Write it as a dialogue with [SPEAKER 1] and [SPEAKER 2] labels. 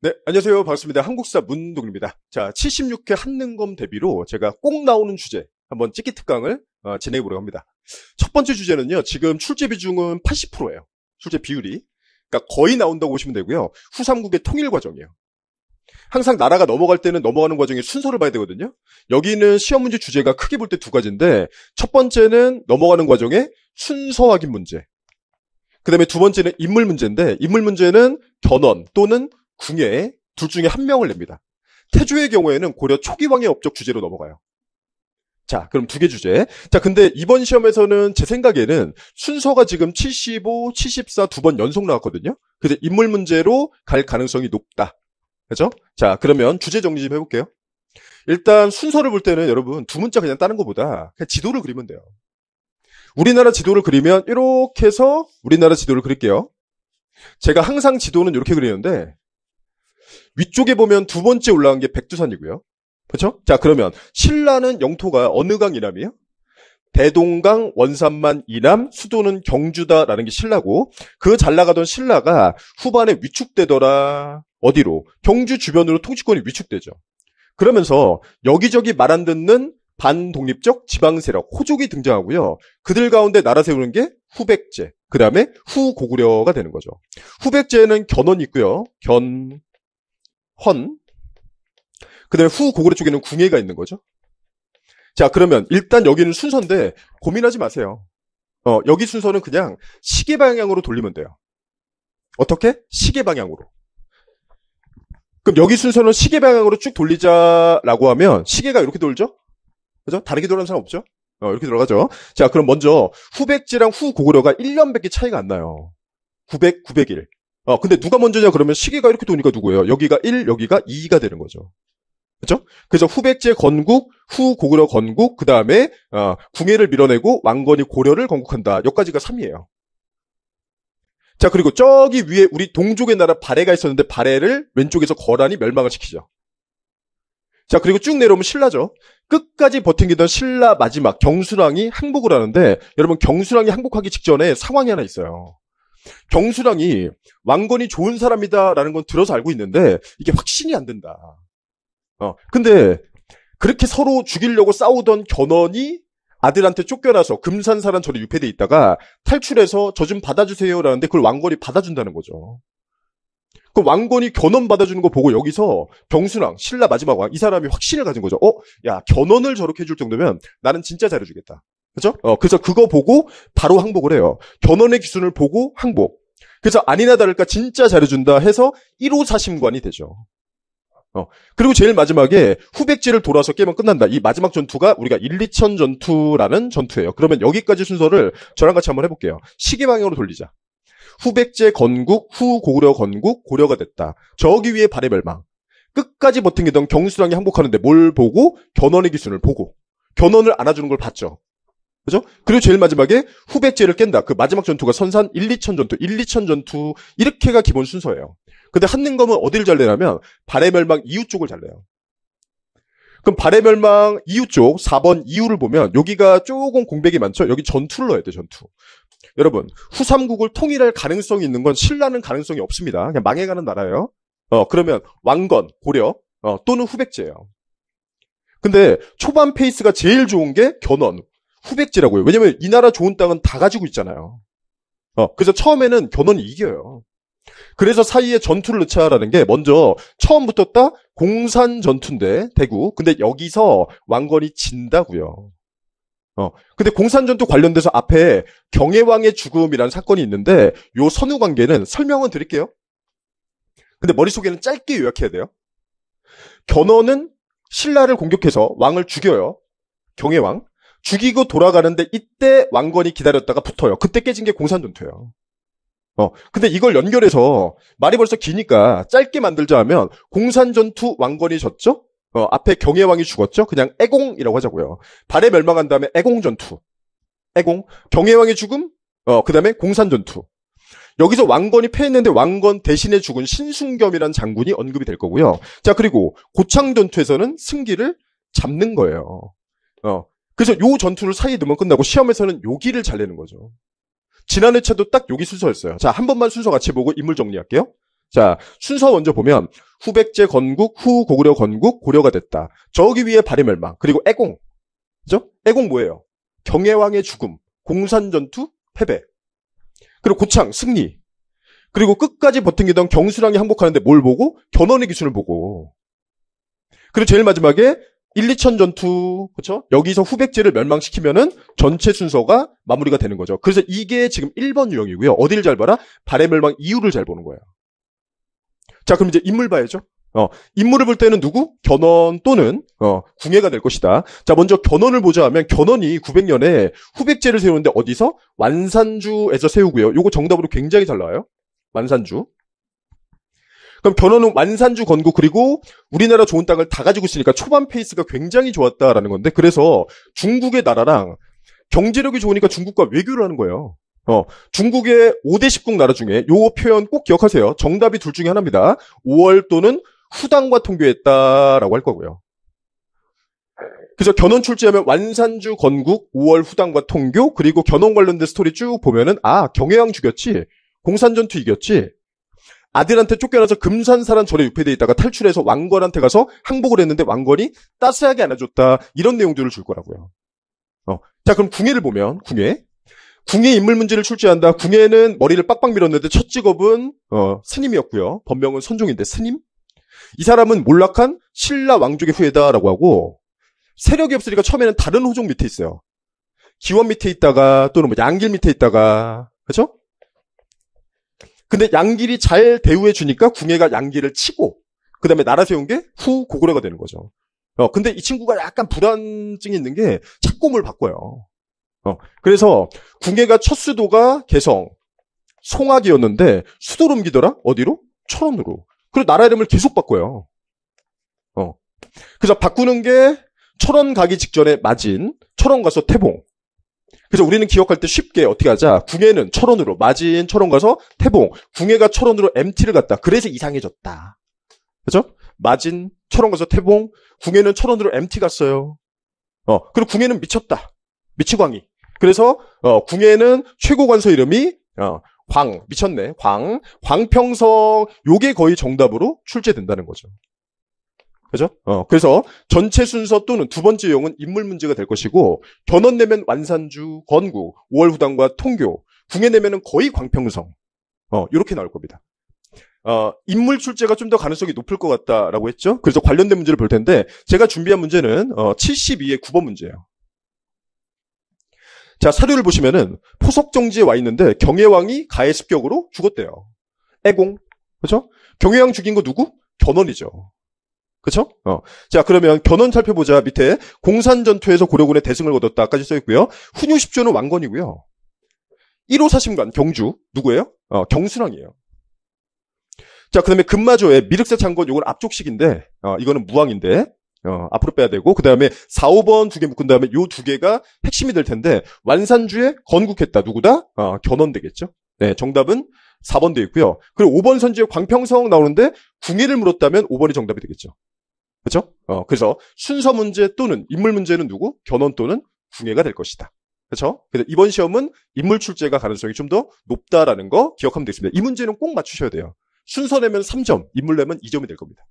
[SPEAKER 1] 네, 안녕하세요. 반갑습니다. 한국사 문동입니다. 자, 76회 한능검 대비로 제가 꼭 나오는 주제 한번 찍기 특강을 진행해 보려고 합니다. 첫 번째 주제는요. 지금 출제 비중은 80%예요. 출제 비율이. 그러니까 거의 나온다고 보시면 되고요. 후삼국의 통일 과정이에요. 항상 나라가 넘어갈 때는 넘어가는 과정의 순서를 봐야 되거든요. 여기는 시험 문제 주제가 크게 볼 때 두 가지인데 첫 번째는 넘어가는 과정의 순서 확인 문제. 그다음에 두 번째는 인물 문제인데 인물 문제는 견훤 또는 궁예 둘 중에 한 명을 냅니다. 태조의 경우에는 고려 초기왕의 업적 주제로 넘어가요. 자, 그럼 두 개 주제. 자, 근데 이번 시험에서는 제 생각에는 순서가 지금 75, 74 두 번 연속 나왔거든요. 그래서 인물 문제로 갈 가능성이 높다. 그죠? 자, 그러면 주제 정리 좀 해볼게요. 일단 순서를 볼 때는 여러분 두 문자 그냥 따는 것보다 그냥 지도를 그리면 돼요. 우리나라 지도를 그리면 이렇게 해서 우리나라 지도를 그릴게요. 제가 항상 지도는 이렇게 그리는데 위쪽에 보면 두 번째 올라간 게 백두산이고요. 그렇죠? 자, 그러면 신라는 영토가 어느 강 이남이에요? 대동강, 원산만 이남, 수도는 경주다라는 게 신라고 그 잘 나가던 신라가 후반에 위축되더라. 어디로? 경주 주변으로 통치권이 위축되죠. 그러면서 여기저기 말 안 듣는 반독립적 지방세력, 호족이 등장하고요. 그들 가운데 나라 세우는 게 후백제, 그 다음에 후고구려가 되는 거죠. 후백제는 견훤이 있고요. 헌. 그 다음에 후고구려 쪽에는 궁예가 있는 거죠. 자, 그러면 일단 여기는 순서인데 고민하지 마세요. 여기 순서는 그냥 시계 방향으로 돌리면 돼요. 어떻게? 시계 방향으로. 그럼 여기 순서는 시계 방향으로 쭉 돌리자라고 하면 시계가 이렇게 돌죠? 그죠? 다르게 돌아가는 사람 없죠? 이렇게 돌아가죠. 자, 그럼 먼저 후백제랑 후고구려가 1년밖에 차이가 안 나요. 900일. 근데 누가 먼저냐 그러면 시계가 이렇게 도니까 누구예요? 여기가 1, 여기가 2가 되는 거죠. 그렇죠? 그래서 후백제 건국, 후고구려 건국, 그 다음에 궁예를 밀어내고 왕건이 고려를 건국한다. 여기까지가 3이에요. 자, 그리고 저기 위에 우리 동족의 나라 발해가 있었는데 발해를 왼쪽에서 거란이 멸망을 시키죠. 자, 그리고 쭉 내려오면 신라죠. 끝까지 버티던 신라 마지막 경순왕이 항복을 하는데 여러분 경순왕이 항복하기 직전에 상황이 하나 있어요. 경순왕이 왕건이 좋은 사람이다라는 건 들어서 알고 있는데 이게 확신이 안 된다. 근데 그렇게 서로 죽이려고 싸우던 견훤이 아들한테 쫓겨나서 금산사란처럼 유폐돼 있다가 탈출해서 저 좀 받아주세요라는데 그걸 왕건이 받아준다는 거죠. 그 왕건이 견훤 받아주는 거 보고 여기서 경순왕, 신라 마지막 왕, 이 사람이 확신을 가진 거죠. 야, 견훤을 저렇게 해줄 정도면 나는 진짜 잘해주겠다. 그죠? 그래서 그거 보고 바로 항복을 해요. 견훤의 기순을 보고 항복. 그래서 아니나 다를까 진짜 잘해준다 해서 1호 사심관이 되죠. 그리고 제일 마지막에 후백제를 돌아서 깨면 끝난다. 이 마지막 전투가 우리가 1,2천 전투라는 전투예요. 그러면 여기까지 순서를 저랑 같이 한번 해볼게요. 시계 방향으로 돌리자. 후백제 건국, 후고구려 건국, 고려가 됐다. 저기 위에 발해 멸망. 끝까지 버팅기던 경순왕이 항복하는데 뭘 보고? 견훤의 기순을 보고. 견훤을 안아주는 걸 봤죠. 그죠? 그리고 제일 마지막에 후백제를 깬다. 그 마지막 전투가 선산 1,2천 전투, 1,2천 전투 이렇게가 기본 순서예요. 근데 한능검은 어디를 잘 내냐면 발해 멸망 이후 쪽을 잘 내요. 그럼 발해 멸망 이후 쪽 4번 이후를 보면 여기가 조금 공백이 많죠? 여기 전투를 넣어야 돼, 전투. 여러분, 후삼국을 통일할 가능성이 있는 건 신라는 가능성이 없습니다. 그냥 망해가는 나라예요. 그러면 왕건, 고려, 또는 후백제예요. 근데 초반 페이스가 제일 좋은 게 견훤, 후백제라고요. 왜냐면 이 나라 좋은 땅은 다 가지고 있잖아요. 그래서 처음에는 견훤이 이겨요. 그래서 사이에 전투를 넣자라는 게 먼저 처음부터 딱 공산 전투인데 대구. 근데 여기서 왕건이 진다고요. 근데 공산 전투 관련돼서 앞에 경혜왕의 죽음이라는 사건이 있는데 요 선후 관계는 설명은 드릴게요. 근데 머릿속에는 짧게 요약해야 돼요. 견훤은 신라를 공격해서 왕을 죽여요. 경혜왕. 죽이고 돌아가는데 이때 왕건이 기다렸다가 붙어요. 그때 깨진 게 공산 전투예요. 근데 이걸 연결해서 말이 벌써 기니까 짧게 만들자 하면 공산전투 왕건이 졌죠? 앞에 경혜왕이 죽었죠? 그냥 애공이라고 하자고요. 발해 멸망한 다음에 애공전투. 애공. 경혜왕의 죽음? 그 다음에 공산전투. 여기서 왕건이 패했는데 왕건 대신에 죽은 신순겸이라는 장군이 언급이 될 거고요. 자, 그리고 고창전투에서는 승기를 잡는 거예요. 그래서 요 전투를 사이에 넣으면 끝나고 시험에서는 여기를 잘 내는 거죠. 지난 회차도 딱 여기 순서였어요. 자, 한 번만 순서 같이 보고 인물 정리할게요. 자, 순서 먼저 보면 후백제 건국, 후 고구려 건국, 고려가 됐다. 저기 위에 발해멸망, 그리고 애공. 그죠? 애공 뭐예요? 경혜왕의 죽음, 공산전투, 패배. 그리고 고창, 승리. 그리고 끝까지 버티던 경순왕이 항복하는데 뭘 보고? 견훤의 기순을 보고. 그리고 제일 마지막에 1, 2천 전투, 그렇죠? 여기서 후백제를 멸망시키면은 전체 순서가 마무리가 되는 거죠. 그래서 이게 지금 1번 유형이고요. 어디를 잘 봐라? 발해멸망 이유를 잘 보는 거예요. 자, 그럼 이제 인물 봐야죠. 인물을 볼 때는 누구? 견훤 또는 궁예가 될 것이다. 자, 먼저 견훤을 보자 하면 견훤이 900년에 후백제를 세우는데 어디서? 완산주에서 세우고요. 요거 정답으로 굉장히 잘 나와요. 완산주. 그럼 견훤은 완산주 건국 그리고 우리나라 좋은 땅을 다 가지고 있으니까 초반 페이스가 굉장히 좋았다라는 건데 그래서 중국의 나라랑 경제력이 좋으니까 중국과 외교를 하는 거예요. 중국의 5대 10국 나라 중에 요 표현 꼭 기억하세요. 정답이 둘 중에 하나입니다. 5월 또는 후당과 통교했다라고 할 거고요. 그래서 견훤 출제하면 완산주 건국, 5월 후당과 통교, 그리고 견훤 관련된 스토리 쭉 보면은 경혜왕 죽였지, 공산전투 이겼지, 아들한테 쫓겨나서 금산사란 절에 유폐돼 있다가 탈출해서 왕건한테 가서 항복을 했는데 왕건이 따스하게 안아줬다. 이런 내용들을 줄 거라고요. 자, 그럼 궁예를 보면 궁예 인물 문제를 출제한다. 궁예는 머리를 빡빡 밀었는데 첫 직업은 스님이었고요. 본명은 선종인데 스님. 이 사람은 몰락한 신라 왕족의 후예다라고 하고 세력이 없으니까 처음에는 다른 호족 밑에 있어요. 기원 밑에 있다가 또는 뭐 양길 밑에 있다가 그렇죠? 근데 양길이 잘 대우해 주니까 궁예가 양길을 치고 그다음에 나라 세운 게 후 고구려가 되는 거죠. 근데 이 친구가 약간 불안증이 있는 게 자꾸 뭘 바꿔요. 그래서 궁예가 첫 수도가 개성, 송악이었는데 수도를 옮기더라? 어디로? 철원으로. 그리고 나라 이름을 계속 바꿔요. 그래서 바꾸는 게 철원 가기 직전에 마진, 철원 가서 태봉. 그래서 우리는 기억할 때 쉽게 어떻게 하자? 궁예는 철원으로, 마진 철원 가서 태봉. 궁예가 철원으로 MT를 갔다. 그래서 이상해졌다. 그죠? 마진 철원 가서 태봉. 궁예는 철원으로 MT 갔어요. 그리고 궁예는 미쳤다. 미치광이. 그래서 궁예는 최고 관서 이름이 미쳤네. 광평성. 요게 거의 정답으로 출제된다는 거죠. 그죠? 그래서 전체 순서 또는 두 번째 유형은 인물 문제가 될 것이고 견훤 내면 완산주, 건국, 5월 후당과 통교, 궁예 내면은 거의 광평성. 이렇게 나올 겁니다. 인물 출제가 좀 더 가능성이 높을 것 같다라고 했죠. 그래서 관련된 문제를 볼 텐데 제가 준비한 문제는 72의 9번 문제예요. 자, 사료를 보시면은 포석정지에 와 있는데 경혜왕이 가해 습격으로 죽었대요. 애공. 그죠? 경혜왕 죽인 거 누구? 견훤이죠. 그쵸? 자, 그러면 견훤 살펴보자. 밑에 공산전투에서 고려군의 대승을 거뒀다까지 써있고요. 훈유 10조는 왕건이고요. 1호 사심관 경주 누구예요? 경순왕이에요. 자, 그 다음에 금마조의 미륵사 창건 요건 앞쪽식인데 이거는 무왕인데 앞으로 빼야 되고 그 다음에 4, 5번 두 개 묶은 다음에 요 두 개가 핵심이 될 텐데 완산주에 건국했다. 누구다? 견훤 되겠죠. 네, 정답은 4번 되어 있고요. 그리고 5번 선지에 광평성 나오는데 궁예를 물었다면 5번이 정답이 되겠죠. 그렇죠? 그래서 순서 문제 또는 인물 문제는 누구? 견훤 또는 궁예가 될 것이다. 그렇죠? 그래서 이번 시험은 인물 출제가 가능성이 좀 더 높다라는 거 기억하면 되겠습니다. 이 문제는 꼭 맞추셔야 돼요. 순서 내면 3점, 인물 내면 2점이 될 겁니다.